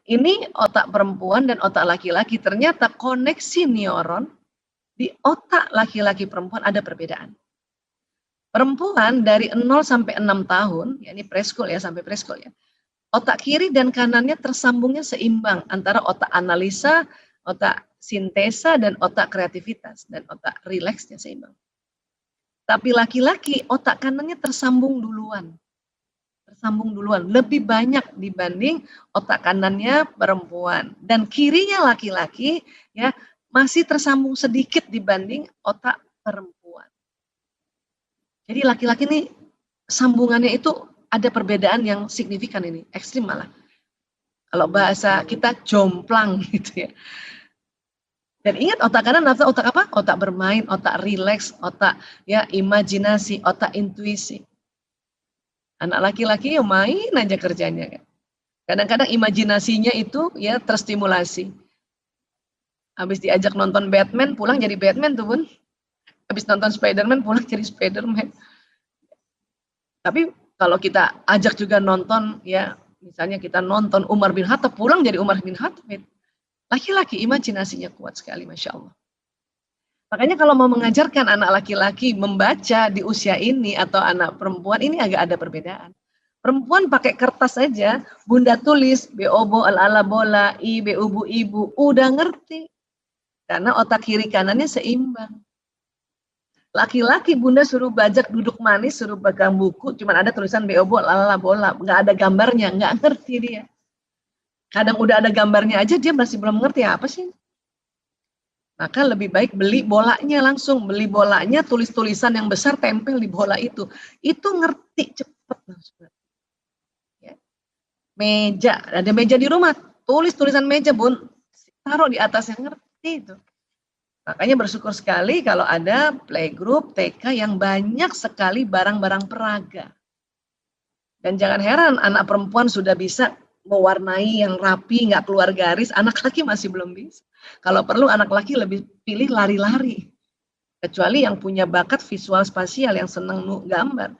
Ini otak perempuan dan otak laki-laki. Ternyata koneksi neuron di otak laki-laki perempuan ada perbedaan. Perempuan dari 0 sampai 6 tahun, ya ini preschool ya, sampai preschool ya. Otak kiri dan kanannya tersambungnya seimbang antara otak analisa, otak sintesa, dan otak kreativitas. Dan otak rileksnya seimbang. Tapi laki-laki, otak kanannya tersambung duluan. Lebih banyak dibanding otak kanannya perempuan. Dan kirinya laki-laki ya masih tersambung sedikit dibanding otak perempuan. Jadi laki-laki ini sambungannya itu ada perbedaan yang signifikan ini, ekstrim malah. Kalau bahasa kita jomplang gitu ya. Dan ingat otak kanan atau otak apa? Otak bermain, otak rileks, otak ya imajinasi, otak intuisi. Anak laki-laki ya main aja kerjanya kan. Kadang-kadang imajinasinya itu ya terstimulasi. Habis diajak nonton Batman, pulang jadi Batman tuh Bun. Habis nonton Spiderman, pulang jadi Spiderman. Tapi kalau kita ajak juga nonton ya, misalnya kita nonton Umar bin Khattab, pulang jadi Umar bin Khattab. Laki-laki imajinasinya kuat sekali, Masya Allah. Makanya kalau mau mengajarkan anak laki-laki membaca di usia ini atau anak perempuan ini agak ada perbedaan. Perempuan pakai kertas saja, bunda tulis B-O-B-O al-ala bola, I B-U-Bu ibu, udah ngerti. Karena otak kiri kanannya seimbang. Laki-laki bunda suruh bajak duduk manis, suruh pegang buku, cuma ada tulisan B-O-B-O al-ala bola, nggak ada gambarnya, nggak ngerti dia. Kadang udah ada gambarnya aja dia masih belum ngerti apa sih. Maka lebih baik beli bolanya langsung, beli bolanya, tulis-tulisan yang besar tempel di bola itu. Itu ngerti cepat. Ya. Meja, ada meja di rumah, tulis tulisan meja Bun, taruh di atas yang ngerti itu. Makanya bersyukur sekali kalau ada playgroup TK yang banyak sekali barang-barang peraga. Dan jangan heran anak perempuan sudah bisa mewarnai yang rapi, nggak keluar garis, anak laki masih belum bisa. Kalau perlu anak laki lebih pilih lari-lari. Kecuali yang punya bakat visual spasial, yang senang gambar.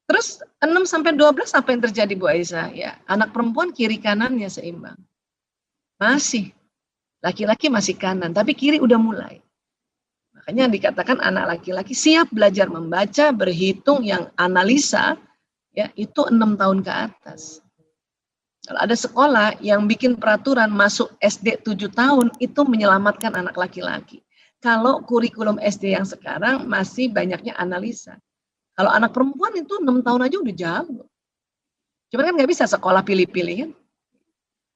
Terus 6 sampai 12 apa yang terjadi Bu Aisyah? Ya, anak perempuan kiri kanannya seimbang. Masih. Laki-laki masih kanan, tapi kiri udah mulai. Makanya dikatakan anak laki-laki siap belajar membaca, berhitung, yang analisa, ya itu 6 tahun ke atas. Kalau ada sekolah yang bikin peraturan masuk SD 7 tahun, itu menyelamatkan anak laki-laki. Kalau kurikulum SD yang sekarang masih banyaknya analisa. Kalau anak perempuan itu 6 tahun aja udah jauh. Cuma kan nggak bisa sekolah pilih-pilih kan.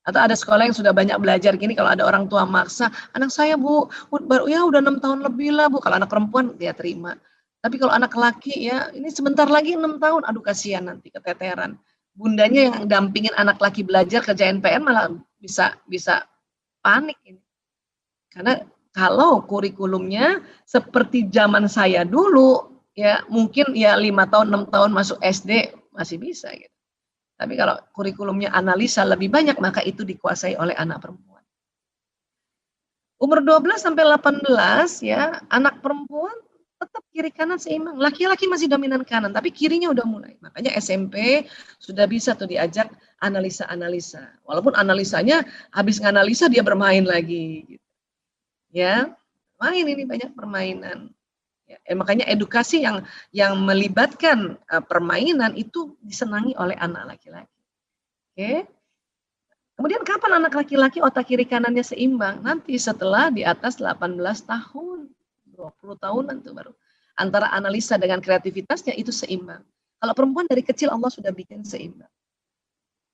Atau ada sekolah yang sudah banyak belajar gini, kalau ada orang tua maksa, anak saya Bu, baru ya udah 6 tahun lebih lah Bu. Kalau anak perempuan dia terima. Tapi kalau anak laki ya ini sebentar lagi 6 tahun, aduh kasihan nanti keteteran. Bundanya yang dampingin anak laki belajar kerjain PR malah bisa panik ini. Karena kalau kurikulumnya seperti zaman saya dulu, ya mungkin ya 5 tahun, 6 tahun masuk SD masih bisa gitu. Tapi kalau kurikulumnya analisa lebih banyak, maka itu dikuasai oleh anak perempuan. Umur 12 sampai 18 ya, anak perempuan tetap kiri kanan seimbang. Laki-laki masih dominan kanan, tapi kirinya udah mulai. Makanya SMP sudah bisa tuh diajak analisa-analisa. Walaupun analisanya habis nganalisa dia bermain lagi. Gitu. Ya, main ini banyak permainan. Ya, makanya edukasi yang melibatkan permainan itu disenangi oleh anak laki-laki. Oke. Kemudian kapan anak laki-laki otak kiri kanannya seimbang? Nanti setelah di atas 18 tahun. 20 tahunan tuh baru. Antara analisa dengan kreativitasnya itu seimbang. Kalau perempuan dari kecil Allah sudah bikin seimbang.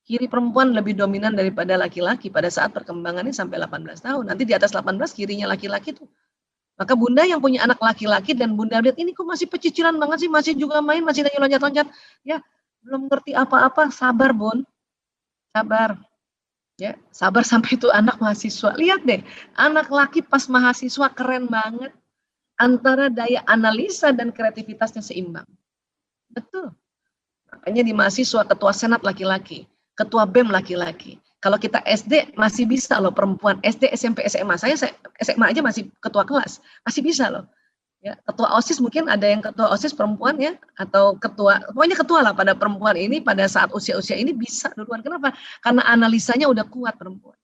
Kiri perempuan lebih dominan daripada laki-laki pada saat perkembangannya sampai 18 tahun. Nanti di atas 18 kirinya laki-laki tuh. Maka bunda yang punya anak laki-laki dan bunda lihat ini kok masih pecicilan banget sih, masih juga main, masih lagi loncat-loncat. Ya, belum ngerti apa-apa, sabar Bun. Sabar. Ya, sabar sampai itu anak mahasiswa. Lihat deh, anak laki pas mahasiswa keren banget. Antara daya analisa dan kreativitasnya seimbang. Betul. Makanya di mahasiswa ketua senat laki-laki, ketua BEM laki-laki. Kalau kita SD masih bisa loh perempuan, SD, SMP, SMA. Saya SMA aja masih ketua kelas, masih bisa loh. Ya, ketua OSIS mungkin ada yang ketua OSIS perempuan ya, atau pokoknya ketua lah pada perempuan ini pada saat usia-usia ini bisa duluan. Kenapa? Karena analisanya udah kuat perempuan.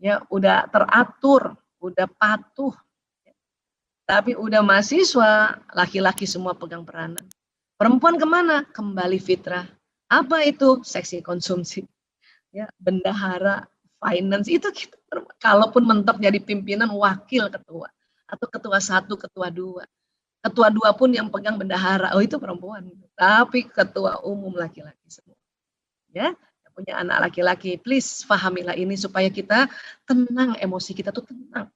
Ya, udah teratur, udah patuh. Tapi udah mahasiswa, laki-laki semua pegang peranan. Perempuan kemana? Kembali fitrah. Apa itu? Seksi konsumsi. Ya, bendahara, finance, itu kita, kalaupun mentok jadi pimpinan wakil ketua. Atau ketua satu, ketua dua. Ketua dua pun yang pegang bendahara, oh itu perempuan. Tapi ketua umum laki-laki semua. Ya, yang punya anak laki-laki, please pahamilah ini supaya kita tenang, emosi kita tuh tenang.